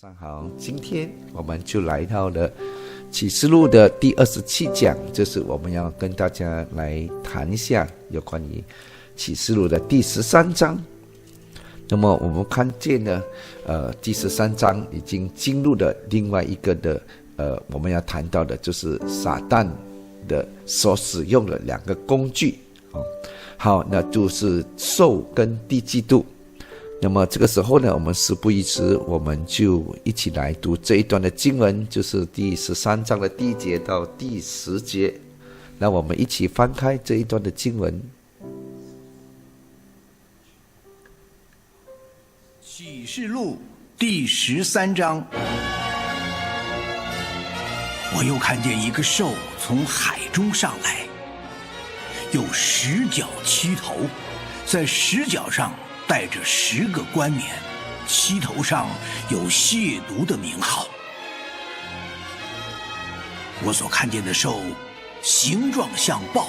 上好，今天我们就来到了启示录的第27讲，就是我们要跟大家来谈一下有关于启示录的第13章。那么我们看见呢，第13章已经进入了另外一个的我们要谈到的就是撒旦的所使用的两个工具。好，那就是兽跟地嫉妒。那么这个时候呢，我们事不宜迟，我们就一起来读这一段的经文，就是第13章的第1节到第10节。那我们一起翻开这一段的经文。启示录第13章，我又看见一个兽从海中上来，有10角7头，在10角上带着10个冠冕，7头上有亵渎的名号。我所看见的兽，形状像豹，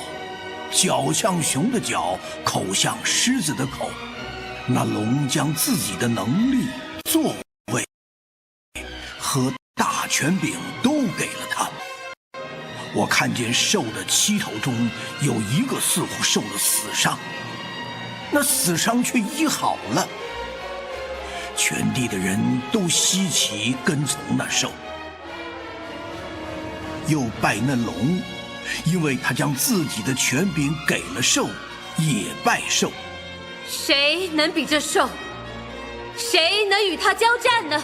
脚像熊的脚，口像狮子的口。那龙将自己的能力、作为和大权柄都给了他。我看见兽的7头中有一个似乎受了死伤，那死伤却医好了。全地的人都稀奇跟从那兽，又拜那龙，因为他将自己的权柄给了兽，也拜兽。谁能比这兽？谁能与他交战呢？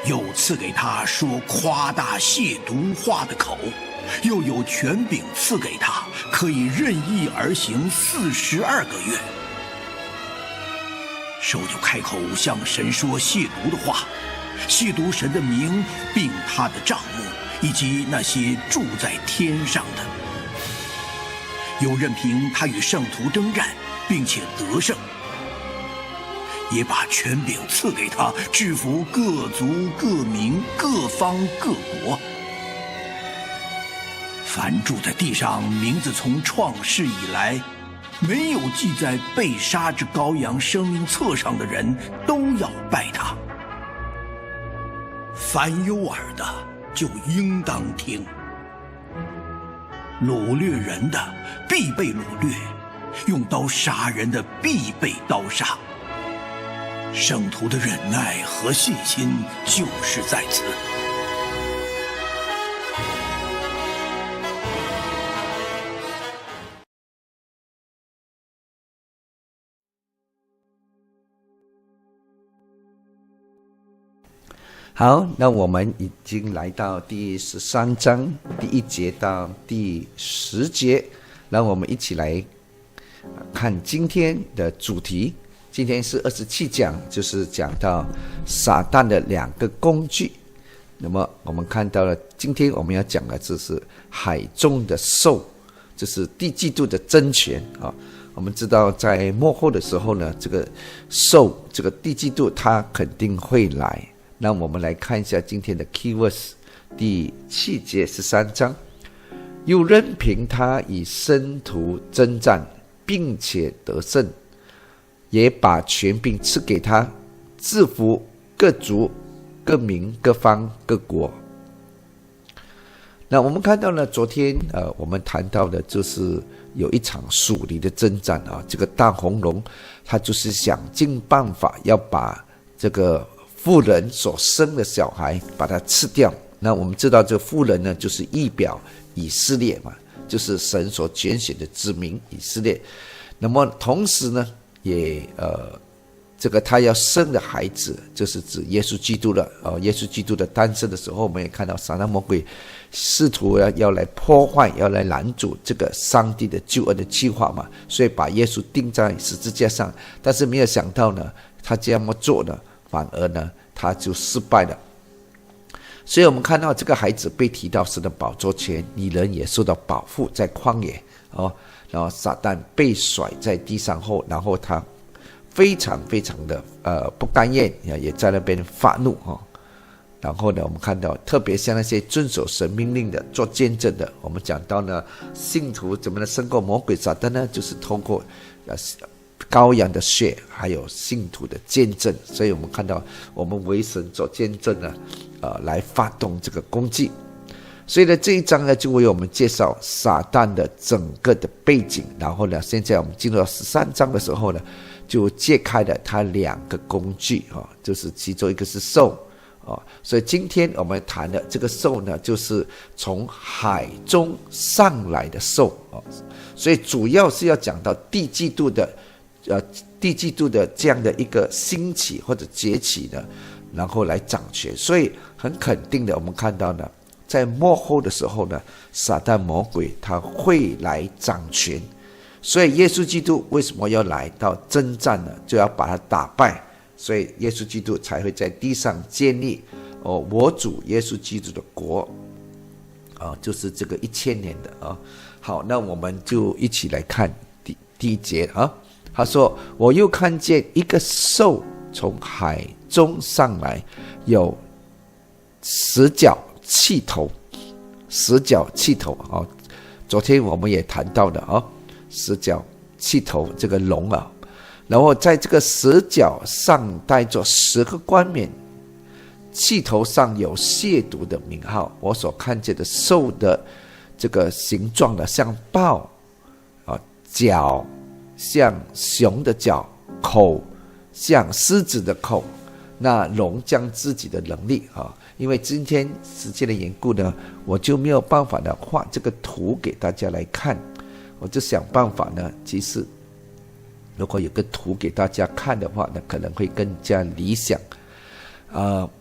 又赐给他说夸大亵渎话的口，又有权柄赐给他，可以任意而行42个月。兽就开口向神说亵渎的话，亵渎神的名，并他的帐幕，以及那些住在天上的。又任凭他与圣徒征战，并且得胜，也把权柄赐给他，制服各族各民各方各国。凡住在地上，名字从创世以来没有记在被杀之羔羊生命册上的人，都要拜他。凡有耳的就应当听。掳掠人的必被掳掠，用刀杀人的必被刀杀。圣徒的忍耐和信心就是在此。好，那我们已经来到第13章第1节到第10节，让我们一起来看今天的主题。今天是27讲，就是讲到撒旦的两个工具。那么我们看到了，今天我们要讲的就是海中的兽，就是地嫉妒的真权啊。我们知道在末后的时候呢，这个兽，这个地嫉妒，它肯定会来。那我们来看一下今天的 keywords， 第7节13章，又任凭他以圣徒征战，并且得胜，也把权柄赐给他，制服各族各民各方各国。那我们看到呢，昨天我们谈到的就是有一场属灵的征战啊，这个大红龙他就是想尽办法要把这个妇人所生的小孩把它吃掉。那我们知道这妇人呢，就是预表以色列嘛，就是神所拣选的子民以色列。那么同时呢，也这个他要生的孩子，就是指耶稣基督了。耶稣基督的诞生的时候，我们也看到撒旦魔鬼试图要来破坏，要来拦阻这个上帝的救恩的计划嘛，所以把耶稣钉在十字架上。但是没有想到呢，他这么做呢，反而呢，他就失败了。所以我们看到这个孩子被提到神的宝座前，女人也受到保护在旷野然后撒旦被甩在地上后，然后他非常非常的不甘愿，也在那边发怒然后呢，我们看到特别像那些遵守神命令的、做见证的，我们讲到呢，信徒怎么能胜过魔鬼撒旦呢？就是通过羔羊的血，还有信徒的见证。所以我们看到我们为神做见证呢，来发动这个攻击。所以呢，这一章呢就为我们介绍撒旦的整个的背景。然后呢，现在我们进入到13章的时候呢，就揭开了他2个工具就是其中一个是兽所以今天我们谈的这个兽呢，就是从海中上来的兽所以主要是要讲到地基督的这样的一个兴起或者崛起呢，然后来掌权。所以很肯定的，我们看到呢，在末后的时候呢，撒旦魔鬼他会来掌权。所以耶稣基督为什么要来到征战呢？就要把他打败。所以耶稣基督才会在地上建立我主耶稣基督的国就是这个1000年的好，那我们就一起来看第一节他说，我又看见一个兽从海中上来，有10角气头，10角气头昨天我们也谈到的10角气头这个龙然后在这个10角上带着10个冠冕，气头上有亵渎的名号。我所看见的兽的这个形状呢，像豹角像熊的角，口像狮子的口。那龙将自己的能力因为今天时间的缘故呢，我就没有办法呢画这个图给大家来看，我就想办法呢，其实如果有个图给大家看的话，那可能会更加理想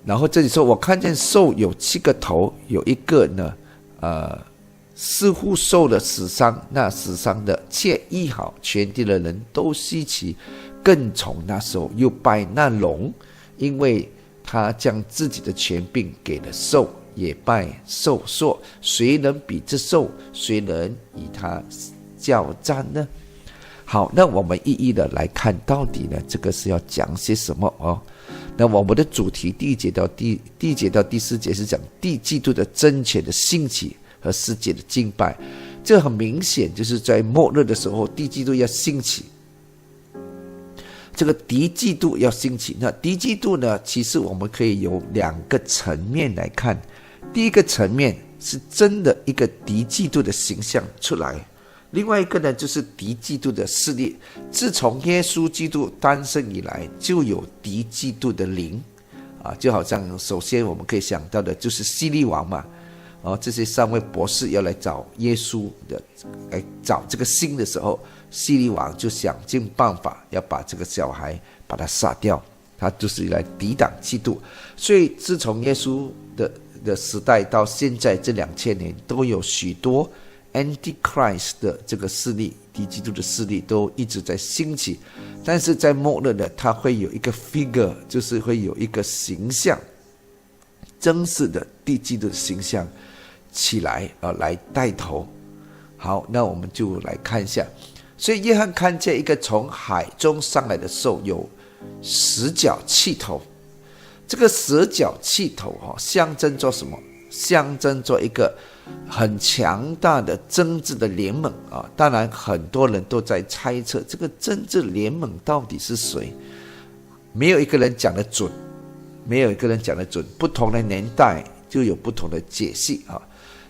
然后这里说，我看见兽有7个头，有一个呢似乎受了死伤，那死伤的却医好，全地的人都稀奇，更从那时候又拜那龙，因为他将自己的权柄给了兽，也拜兽说，谁能比这兽？谁能与他交战呢？好，那我们一一的来看到底呢，这个是要讲些什么那我们的主题第一节到第4节是讲地基督的真权的兴起和世界的敬拜。这很明显就是在末日的时候，地基督要兴起，这个敌基督要兴起。那敌基督呢，其实我们可以有2个层面来看。第一个层面是真的一个敌基督的形象出来，另外一个呢，就是敌基督的势力。自从耶稣基督诞生以来，就有敌基督的灵就好像首先我们可以想到的就是希律王嘛这些3位博士要来找耶稣的，来找这个星的时候，希律王就想尽办法要把这个小孩把他杀掉，他就是来抵挡基督。所以自从耶稣的时代到现在这2000年，都有许多Antichrist 的这个势力，敌基督的势力都一直在兴起。但是在末日呢，它会有一个 figure， 就是会有一个形象，真实的敌基督的形象起来来带头。好，那我们就来看一下。所以约翰看见一个从海中上来的兽，有10角气头。这个10角气头象征着什么？象征着一个很强大的政治的联盟当然很多人都在猜测这个政治联盟到底是谁，没有一个人讲得准，不同的年代就有不同的解析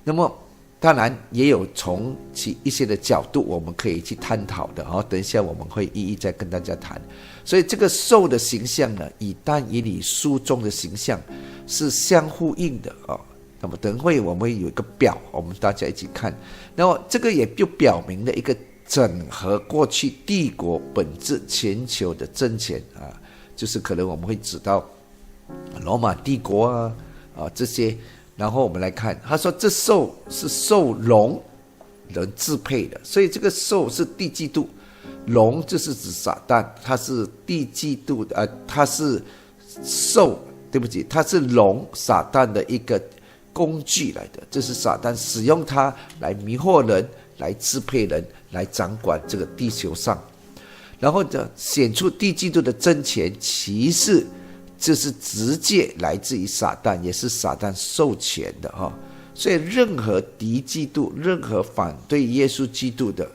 那么当然也有从其一些的角度我们可以去探讨的等一下我们会一一再跟大家谈。所以这个兽的形象呢，与但以理书中的形象是相呼应的那么等会我们会有一个表，我们大家一起看。那么这个也就表明了一个整合过去帝国本质全球的政权就是可能我们会指到罗马帝国这些。然后我们来看，他说这兽是受龙人支配的，所以这个兽是地基督，龙就是指撒旦，他是地基督他是兽，对不起，他是龙撒旦的一个工具来的，这是撒旦使用它来迷惑人，来支配人，来掌管这个地球上。然后呢，显出地基督的真权，其实这是直接来自于撒旦，也是撒旦授权的所以任何敌基督，任何反对耶稣基督的，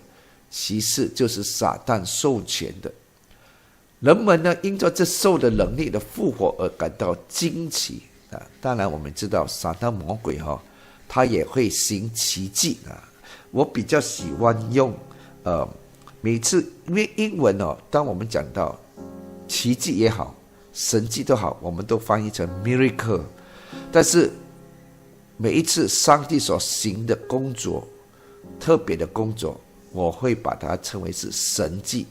其实就是撒旦授权的人们呢因着这兽的能力的复活而感到惊奇啊。当然我们知道撒旦魔鬼他也会行奇迹啊。我比较喜欢用每次因为英文当我们讲到奇迹也好神迹都好，我们都翻译成 miracle， 但是每一次上帝所行的工作，特别的工作，我会把它称为是神迹。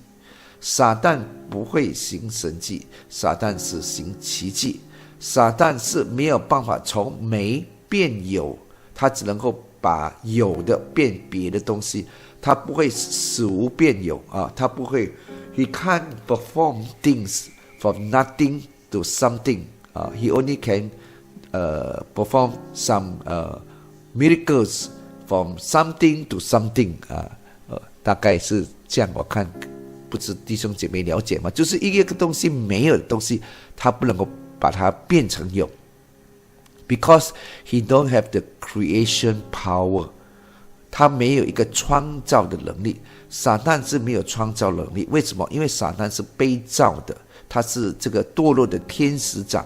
撒旦不会行神迹，撒旦是行奇迹。撒旦是没有办法从没变有，他只能够把有的变别的东西，他不会使无变有啊，他不会 he can't perform things from nothing to something he only can perform some miracles from something to something 大概是这样。我看不知弟兄姐妹了解吗？就是一个东西没有的东西，他不能够把它变成有 because he don't have the creation power， 他没有一个创造的能力。撒旦是没有创造能力，为什么？因为撒旦是被造的，他是这个堕落的天使长，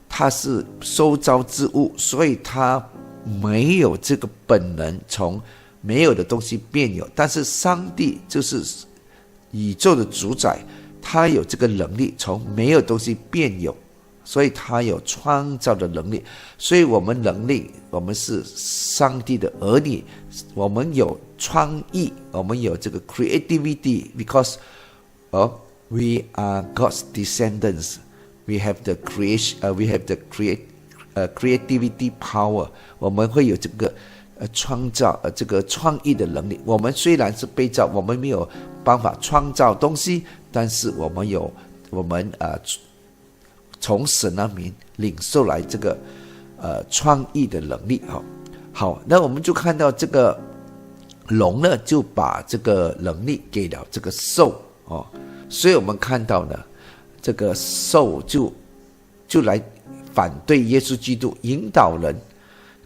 他是受造之物，所以他没有这个本能从没有的东西变有。但是上帝就是宇宙的主宰，他有这个能力从没有东西变有，所以他有创造的能力。所以我们能力，我们是上帝的儿女，我们有创意，我们有这个 creativity because we are God's descendants. We have the creativity power. 我们会有这个创造这个创意的能力。我们虽然是被造，我们没有办法创造东西，但是我们从神那边领受来这个创意的能力。好，那我们就看到这个龙呢，就把这个能力给了这个兽所以我们看到呢，这个兽就来反对耶稣基督，引导人。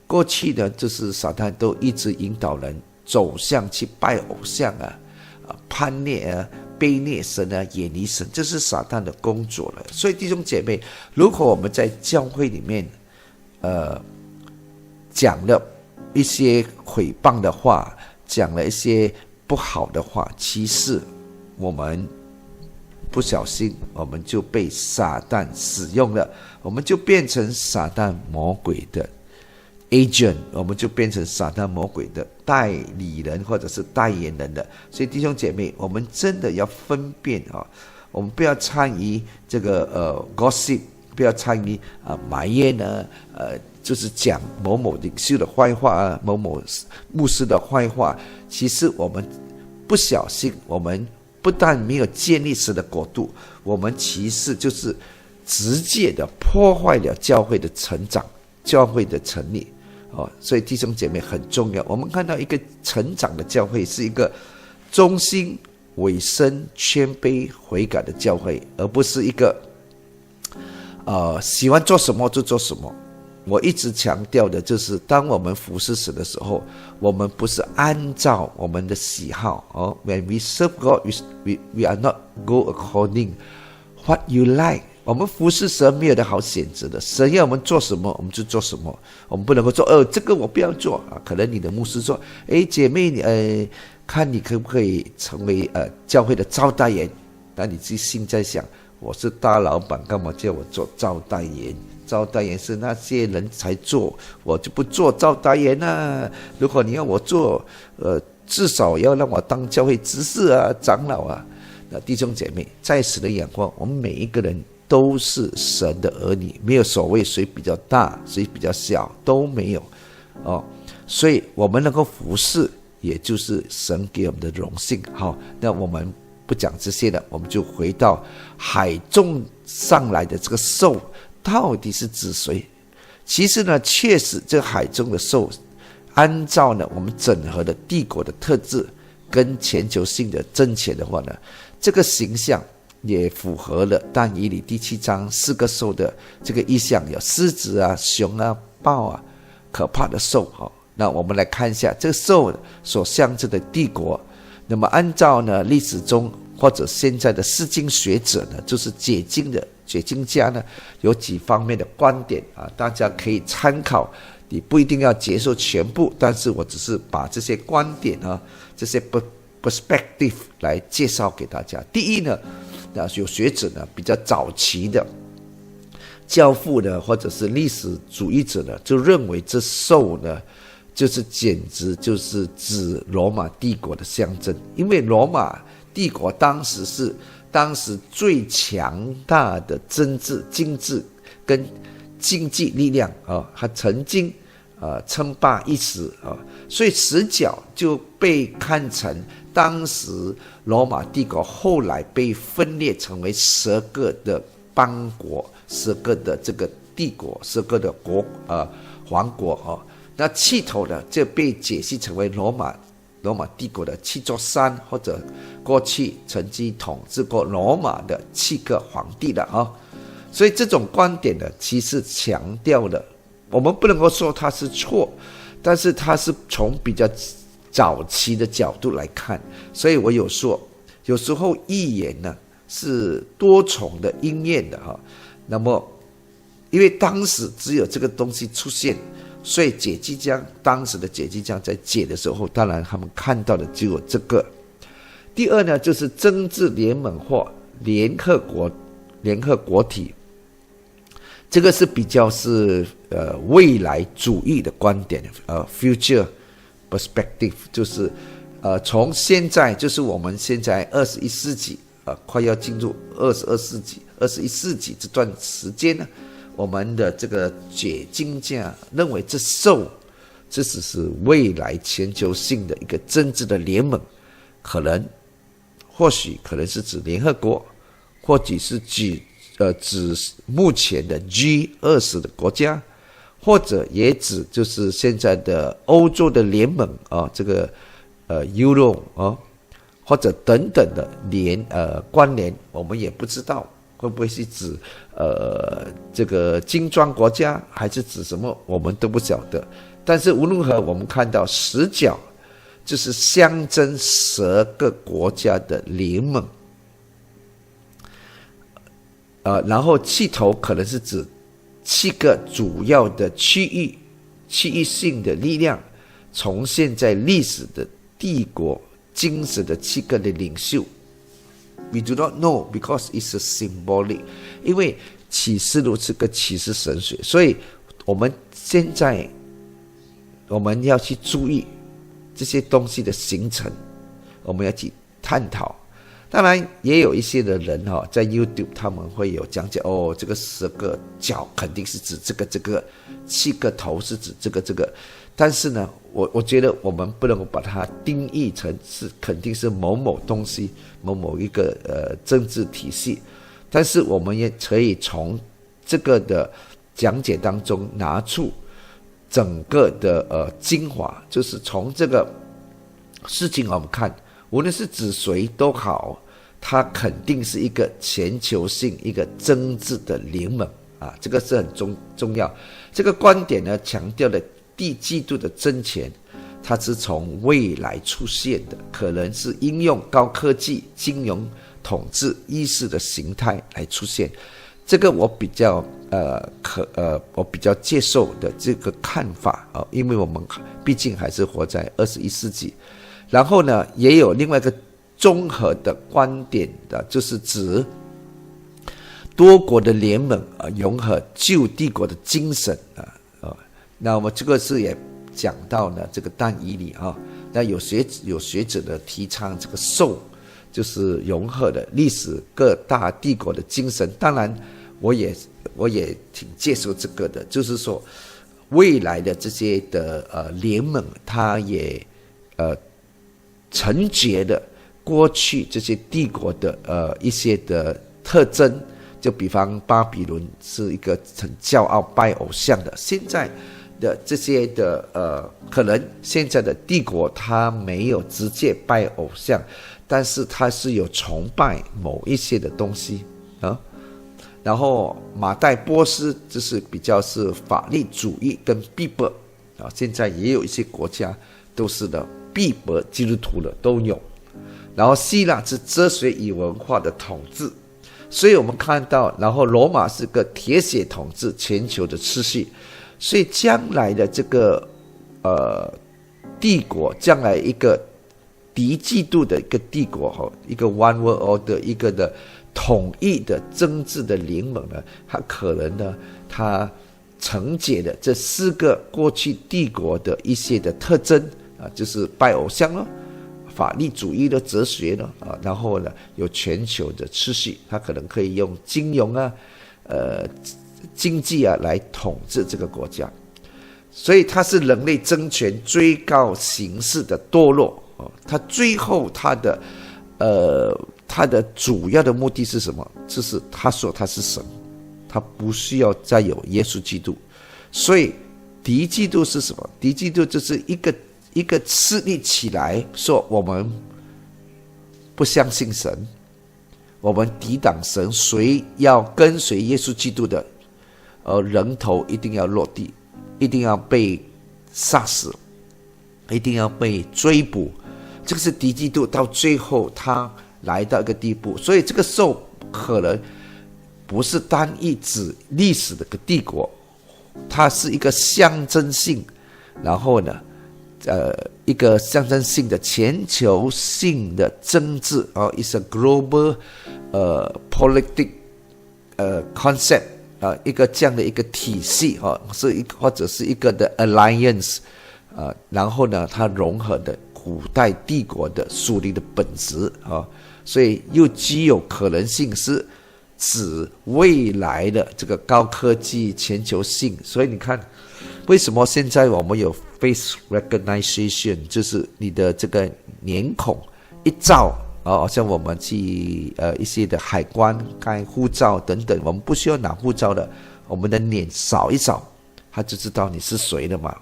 过去呢，就是撒旦都一直引导人走向去拜偶像叛逆卑劣神远离神，这是撒旦的工作了。所以弟兄姐妹，如果我们在教会里面讲了一些毁谤的话，讲了一些不好的话，其实我们不小心我们就被撒旦使用了，我们就变成撒旦魔鬼的 agent， 我们就变成撒旦魔鬼的代理人或者是代言人的。所以弟兄姐妹，我们真的要分辨我们不要参与这个gossip， 不要参与埋怨就是讲某某领袖的坏话某某牧师的坏话。其实我们不小心，我们不但没有建立神的国度，我们其实就是直接的破坏了教会的成长，教会的成立所以弟兄姐妹很重要。我们看到一个成长的教会是一个忠心、委身、谦卑、悔改的教会，而不是一个喜欢做什么就做什么。我一直强调的就是，当我们服侍神的时候，我们不是按照我们的喜好When we serve God, we are not go according what you like。我们服侍神没有的好选择的，神要我们做什么我们就做什么，我们不能够说这个我不要做可能你的牧师说姐妹看你可不可以成为教会的招待员，那你自己心在想，我是大老板，干嘛叫我做招待员？招待员是那些人才做，我就不做招待员如果你要我做至少要让我当教会执事长老那弟兄姐妹，在神的眼光，我们每一个人都是神的儿女，没有所谓谁比较大谁比较小，都没有所以我们能够服侍，也就是神给我们的荣幸。好，那我们不讲这些了，我们就回到海中上来的这个兽到底是指谁？其实呢，确实这个海中的兽按照呢我们整合的帝国的特质跟全球性的政权的话呢，这个形象也符合了但以理第7章4个兽的这个意象，有狮子熊豹可怕的兽那我们来看一下这个兽所象征的帝国。那么按照呢历史中或者现在的释经学者呢，就是解经家呢，有几方面的观点啊，大家可以参考。你不一定要接受全部，但是我只是把这些观点啊，这些 perspective 来介绍给大家。第一呢，有学者呢比较早期的教父呢，或者是历史主义者呢，就认为这兽呢，就是简直就是指罗马帝国的象征，因为罗马帝国当时最强大的政治、经济跟经济力量啊，它曾经称霸一时啊，所以十角就被看成当时罗马帝国后来被分裂成为12个的邦国、12个的这个帝国、12个的王国啊。那气头呢，就被解析成为罗马帝国的7座山，或者过去曾经统治过罗马的7个皇帝了啊。所以这种观点呢，其实强调了，我们不能够说它是错，但是它是从比较早期的角度来看。所以我有说，有时候预言呢是多重的应验的哈。那么，因为当时只有这个东西出现，所以当时的解经家在解的时候，当然他们看到的只有这个。第二呢，就是政治联盟或联合国体。这个是比较是未来主义的观点future perspective， 就是从现在，就是我们现在21世纪快要进入21世纪这段时间呢，我们的这个解经家认为这只是未来全球性的一个政治的联盟，或许可能是指联合国，或者是指目前的 G20 的国家，或者也指就是现在的欧洲的联盟啊，这个Euro 啊，或者等等的关联，我们也不知道会不会是指这个金砖国家，还是指什么，我们都不晓得。但是无论如何，我们看到10角就是象征12个国家的联盟。然后气头可能是指7个主要的区域性的力量，重现在历史的帝国精神的7个的领袖。We do not know because it's a symbolic， 因为启示录是个启示神学，所以我们现在要去注意这些东西的形成，我们要去探讨。当然也有一些的人在 YouTube 他们会有讲解这个10个角肯定是指这个7个头是指这个，但是呢，我觉得我们不能够把它定义成是肯定是某东西某一个政治体系，但是我们也可以从这个的讲解当中拿出整个的精华，就是从这个事情我们看，无论是指谁都好，它肯定是一个全球性一个政治的联盟啊，这个是很重要。这个观点呢，强调了第季度的政权，它是从未来出现的，可能是应用高科技、金融、统治、意识的形态来出现。这个我比较接受的这个看法啊，因为我们毕竟还是活在21世纪。然后呢，也有另外一个综合的观点的，就是指多国的联盟融合旧帝国的精神那么这个是也讲到呢这个但以理那有学者呢提倡这个兽就是融合的历史各大帝国的精神。当然我也挺接受这个的，就是说未来的这些的联盟，它也承接的过去这些帝国的一些的特征，就比方巴比伦是一个很骄傲拜偶像的，现在的这些的可能现在的帝国它没有直接拜偶像，但是它是有崇拜某一些的东西然后马代波斯就是比较是法律主义跟毕伯现在也有一些国家都是的毕伯基督徒的都有。然后希腊是哲学与文化的统治，所以我们看到，然后罗马是个铁血统治全球的秩序，所以将来的这个帝国，将来一个敌嫉妒的一个帝国，一个 one world order， 一个的统一的政治的联盟呢，它可能呢，它承接的这4个过去帝国的一些的特征啊，就是拜偶像咯，法律主义的哲学呢，然后呢有全球的秩序，它可能可以用金融啊、经济啊来统治这个国家，所以它是人类争权最高形式的堕落。它最后它的主要的目的是什么？就是他说他是神，他不需要再有耶稣基督。所以敌基督是什么？敌基督就是一个势力起来说我们不相信神，我们抵挡神，谁要跟随耶稣基督的，人头一定要落地，一定要被杀死，一定要被追捕。这个是敌基督到最后他来到一个地步，所以这个兽可能不是单一指历史的一个帝国，它是一个象征性，然后呢一个象征性的全球性的政治is a global politic concept 一个这样的一个体系是或者是一个的 alliance 然后呢它融合的古代帝国的属灵的本质所以又具有可能性是指未来的这个高科技全球性。所以你看为什么现在我们有 face recognition， 就是你的这个脸孔一照好像我们去一些的海关开护照等等，我们不需要拿护照的，我们的脸扫一扫他就知道你是谁了嘛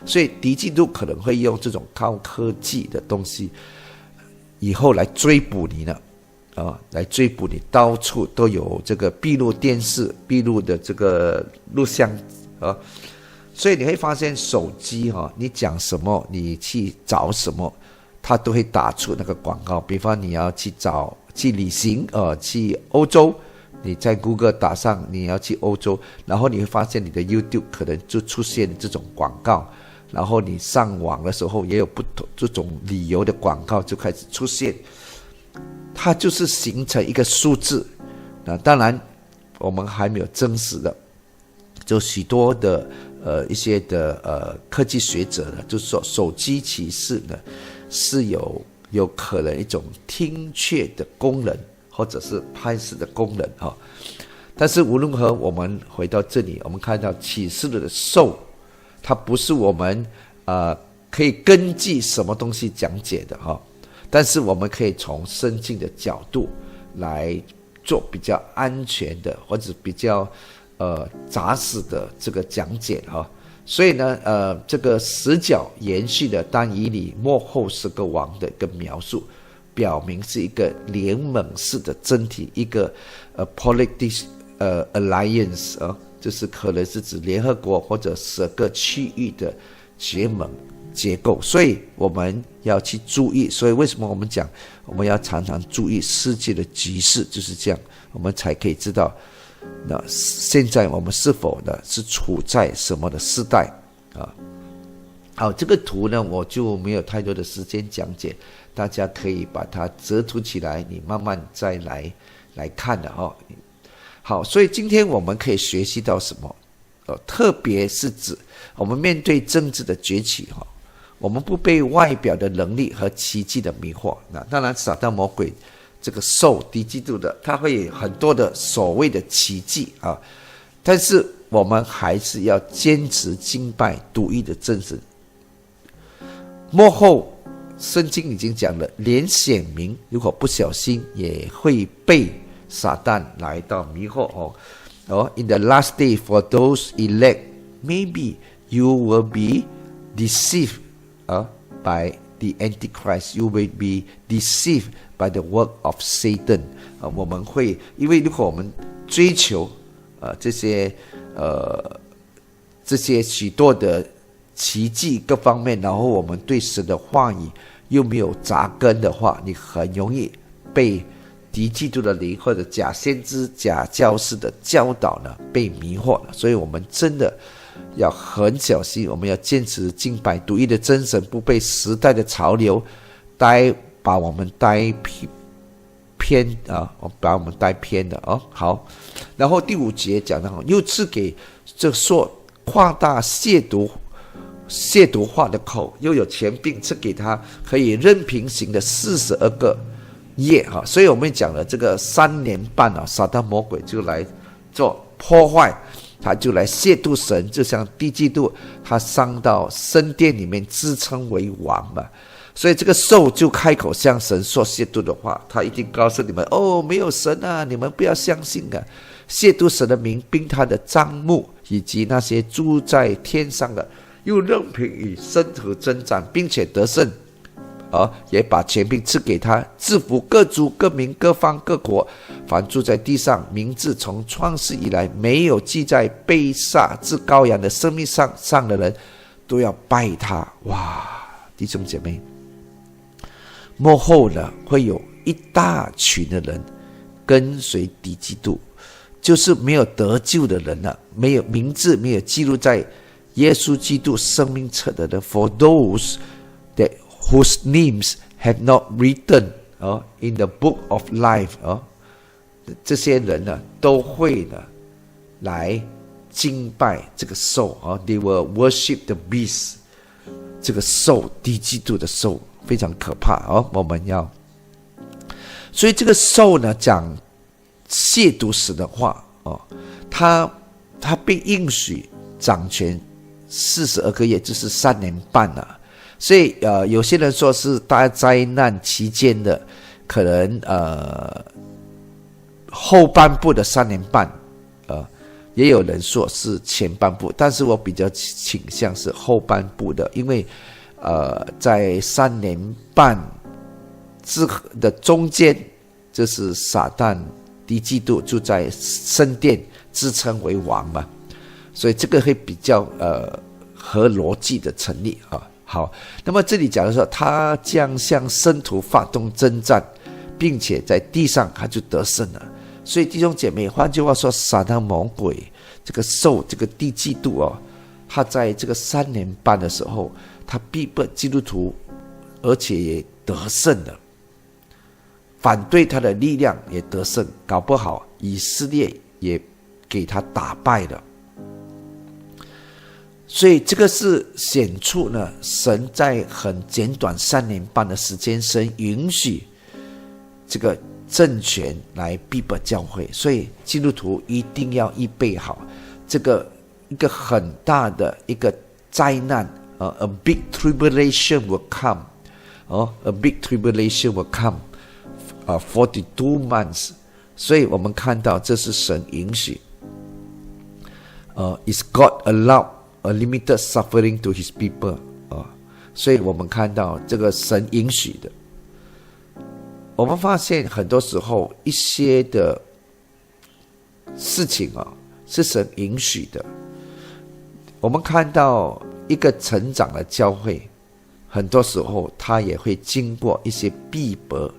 所以敌基督可能会用这种高科技的东西以后来追捕你呢来追捕你，到处都有这个闭路电视、闭路的这个录像所以你会发现手机你讲什么，你去找什么，它都会打出那个广告。比方你要去旅行去欧洲，你在 Google 打上你要去欧洲，然后你会发现你的 YouTube 可能就出现这种广告，然后你上网的时候也有不同这种旅游的广告就开始出现，它就是形成一个数字。当然我们还没有证实的，就许多的一些的科技学者呢，就是说手机其实呢是有可能一种听觉的功能，或者是拍摄的功能但是无论如何，我们回到这里，我们看到启示录的兽，它不是我们可以根据什么东西讲解的但是我们可以从圣经的角度来做比较安全的或者比较扎实的这个讲解所以呢这个十角延续的但以理末后10个王的一个描述，表明是一个联盟式的真体，一个politic alliance 就是可能是指联合国或者10个区域的结盟结构。所以我们要去注意，所以为什么我们讲我们要常常注意世界的局势，就是这样我们才可以知道那现在我们是否呢是处在什么的时代好，这个图呢我就没有太多的时间讲解，大家可以把它折图起来，你慢慢再来看的好，所以今天我们可以学习到什么特别是指我们面对政治的崛起我们不被外表的能力和奇迹的迷惑。那当然撒旦魔鬼这个受敌基督的，他会有很多的所谓的奇迹但是我们还是要坚持敬拜独一的真神。末后圣经已经讲了，连显明如果不小心也会被撒旦来到迷惑In the last day for those elect, maybe you will be deceived by the Antichrist. You will be deceived by the work of Satan. 我们会因为如果我们追求这些许多的奇迹各方面，然后我们对神的话语又没有扎根的话，你很容易被敌基督的灵或者假先知、假教师的教导呢被迷惑了。所以我们真的要很小心，我们要坚持敬拜独一的真神，不被时代的潮流把我们带偏把我们带偏的好，然后第5节讲到，又赐给这说夸大亵渎话的口，又有权柄赐给他可以任凭行的42个业所以我们讲了这个3年半撒旦魔鬼就来做破坏，他就来亵渎神，就像第几度他上到圣殿里面自称为王嘛。所以这个兽就开口向神说亵渎的话，他一定告诉你们没有神啊，你们不要相信啊，亵渎神的名，并他的帐幕以及那些住在天上的，又任凭与生徒征战，并且得胜，也把权柄赐给他，制服各族各民各方各国，凡住在地上，名字从创世以来没有记在被杀之羔羊的生命上的人，都要拜他。哇，弟兄姐妹，末后呢，会有一大群的人跟随敌基督，就是没有得救的人了，没有名字没有记录在耶稣基督生命册的人。 For those that whose names have not written in the book of life 这些人呢，都会呢来敬拜这个兽They will worship the beast， 这个兽，敌基督的兽，非常可怕我们要，所以这个兽呢讲亵渎神的话他被应许掌权42个月，就是3年半了。所以有些人说是大灾难期间的，可能后半部的3年半，也有人说是前半部，但是我比较倾向是后半部的，因为在3年半的中间，就是撒旦敌基督就在圣殿自称为王嘛，所以这个会比较合逻辑的成立好，那么这里讲的说，他将向圣徒发动征战，并且在地上他就得胜了。所以弟兄姐妹，换句话说，撒旦魔鬼这个兽，这个敌基督他在这个3年半的时候，他逼迫基督徒，而且也得胜了。反对他的力量也得胜，搞不好以色列也给他打败了。所以这个是显出呢，神在很简短3年半的时间，神允许这个政权来逼迫教会，所以基督徒一定要预备好这个一个很大的一个灾难，a big tribulation will come， a big tribulation will come， 42 months， 所以我们看到这是神允许，is God allowed a limited suffering to his people， 所以我们看到这个神允许的。我们发现很多时候一些的事情是神允许的。我们看到一个成长的教会，很多时候他也会经过一些逼迫、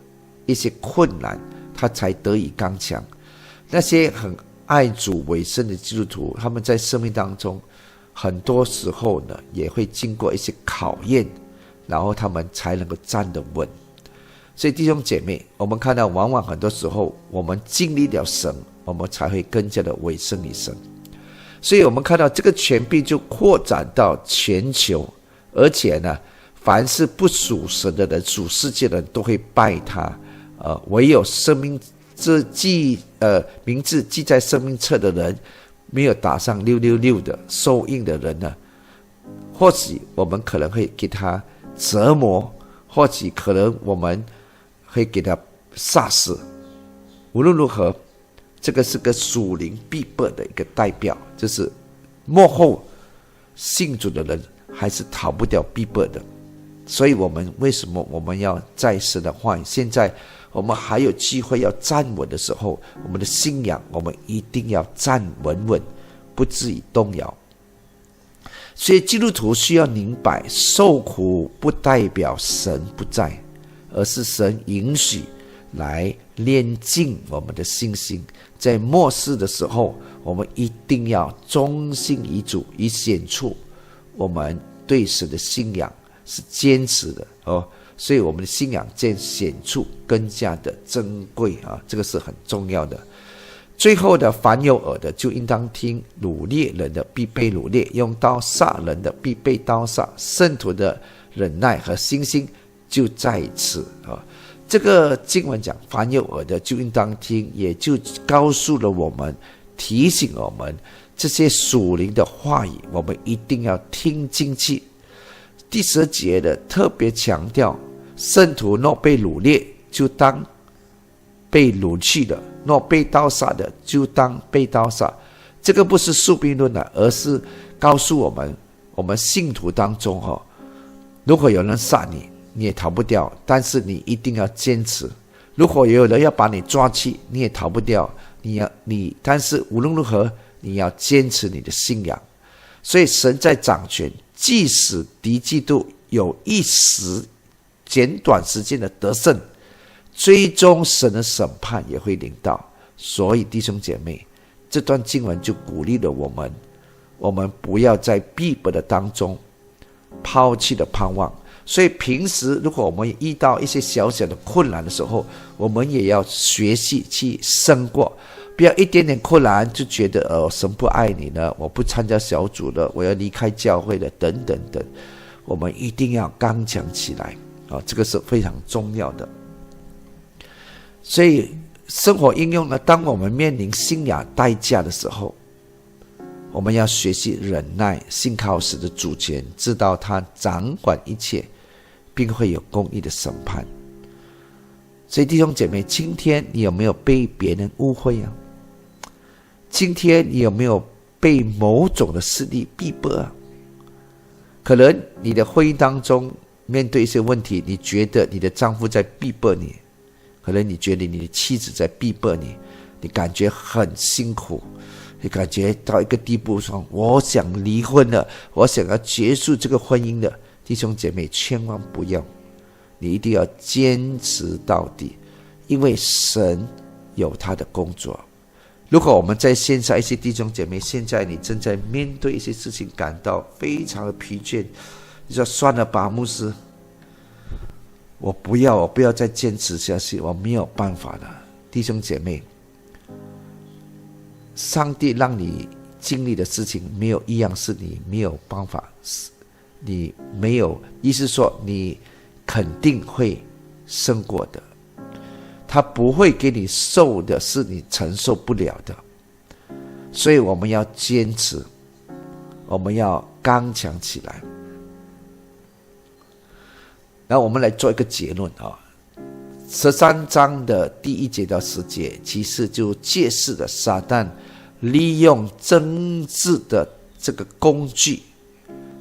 一些困难，他才得以刚强。那些很爱主为生的基督徒，他们在生命当中很多时候呢，也会经过一些考验，然后他们才能够站得稳。所以弟兄姐妹，我们看到往往很多时候我们经历了神，我们才会更加的委身于神。所以我们看到这个权柄就扩展到全球，而且呢，凡是不属神的人、属世界的人都会拜他，唯有生命名字记在生命册的人，没有打上666的受印的人呢，或许我们可能会给他折磨，或许可能我们会给他杀死。无论如何，这个是个属灵逼迫的一个代表，就是末后信主的人还是逃不掉逼迫的。所以我们为什么我们要在神的话语，现在我们还有机会要站稳的时候，我们的信仰我们一定要站稳稳，不至于动摇。所以基督徒需要明白，受苦不代表神不在，而是神允许来炼净我们的信心。在末世的时候，我们一定要忠心于主，以显出我们对神的信仰是坚持的所以我们的信仰见显出更加的珍贵这个是很重要的。最后的，凡有耳的就应当听，掳掠人的必被掳掠，用刀杀人的必被刀杀，圣徒的忍耐和信心就在此这个经文讲，凡有耳的就应当听，也就告诉了我们，提醒我们这些属灵的话语，我们一定要听进去。第10节的特别强调，圣徒若被掳掠，就当被掳去的；若被刀杀的，就当被刀杀。这个不是宿命论而是告诉我们，我们信徒当中如果有人杀你，你也逃不掉，但是你一定要坚持。如果有人要把你抓去，你也逃不掉，但是无论如何，你要坚持你的信仰。所以神在掌权，即使敌基督有一时简短时间的得胜，最终神的审判也会临到。所以弟兄姐妹，这段经文就鼓励了我们不要在逼迫的当中抛弃了盼望。所以平时如果我们遇到一些小小的困难的时候，我们也要学习去胜过，不要一点点困难就觉得神不爱你了，我不参加小组了，我要离开教会了，等等等。我们一定要刚强起来这个是非常重要的。所以生活应用呢，当我们面临信仰代价的时候，我们要学习忍耐，信靠神的主权，知道他掌管一切，并会有公义的审判。所以弟兄姐妹，今天你有没有被别人误会今天你有没有被某种的势力逼迫可能你的婚姻当中面对一些问题，你觉得你的丈夫在逼迫你，可能你觉得你的妻子在逼迫你，你感觉很辛苦，你感觉到一个地步说我想离婚了，我想要结束这个婚姻了。弟兄姐妹，千万不要，你一定要坚持到底，因为神有他的工作。如果我们在线下一些弟兄姐妹，现在你正在面对一些事情感到非常的疲倦，你说算了吧牧师，我不要再坚持下去，我没有办法了。弟兄姐妹，上帝让你经历的事情没有一样是你没有办法，你没有意思说你肯定会胜过的，他不会给你受的是你承受不了的。所以我们要坚持，我们要刚强起来。然后我们来做一个结论13章的第1节到10节，其实就揭示了撒旦利用政治的这个工具，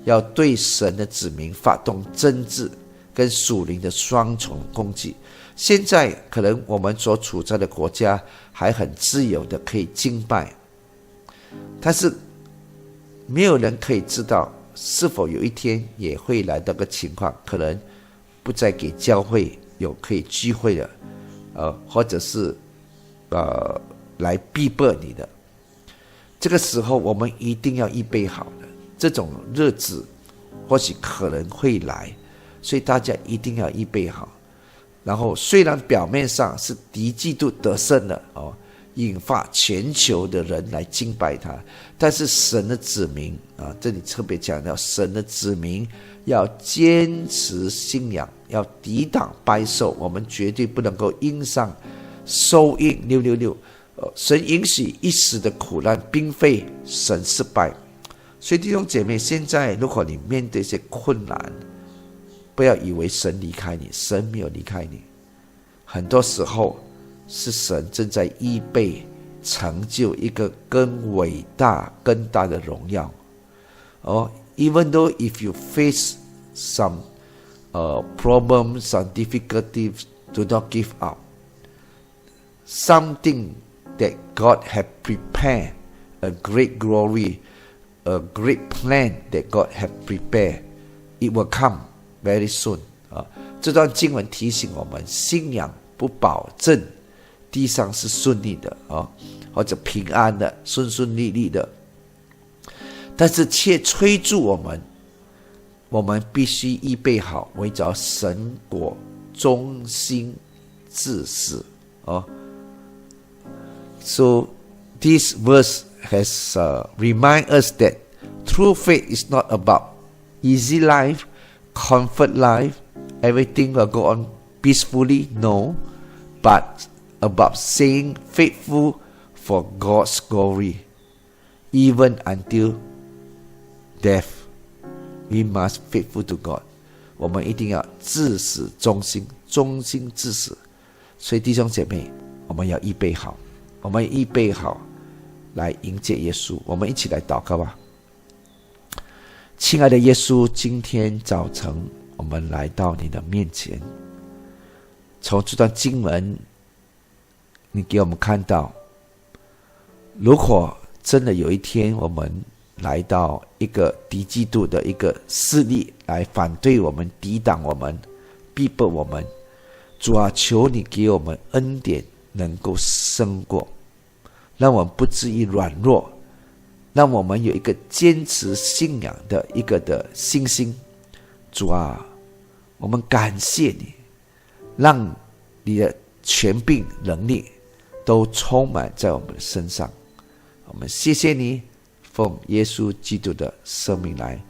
要对神的子民发动政治跟属灵的双重攻击。现在可能我们所处在的国家还很自由的可以敬拜，但是没有人可以知道是否有一天也会来到个情况，可能不再给教会有可以聚会的或者是来逼迫你的。这个时候我们一定要预备好的，这种日子或许可能会来，所以大家一定要预备好。然后虽然表面上是敌基督得胜了引发全球的人来敬拜他，但是神的子民这里特别强调，神的子民要坚持信仰，要抵挡败兽，我们绝对不能够因上受印666。神允许一时的苦难，并非神失败。所以弟兄姐妹，现在如果你面对一些困难，不要以为神离开你，神没有离开你。很多时候是神正在预备成就一个更伟大更大的荣耀。Even though if you face some problems, some difficulties, do not give up. Something that God had prepared a great glory a great plan that God have prepared. It will come very soon. 这段经文提醒我们，信仰不保证地上是顺利的或者平安的、顺顺利利的，但是却催促我们必须预备好，为着神国忠心至死So this verse has remind us that true faith is not about easy life, comfort life, everything will go on peacefully, no, but about staying faithful for God's glory, even until death. We must faithful to God. 我们一定要至死忠心，忠心至死。所以弟兄姐妹，我们要预备好，我们预备好来迎接耶稣。我们一起来祷告吧。亲爱的耶稣，今天早晨我们来到你的面前，从这段经文你给我们看到，如果真的有一天我们来到一个敌基督的一个势力来反对我们、抵挡我们、逼迫我们，主啊，求你给我们恩典，能够胜过，让我们不至于软弱，让我们有一个坚持信仰的一个的信心。主啊，我们感谢你，让你的权柄能力都充满在我们的身上。我们谢谢你，奉耶稣基督的圣名来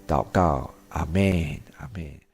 祷告，阿们，阿们。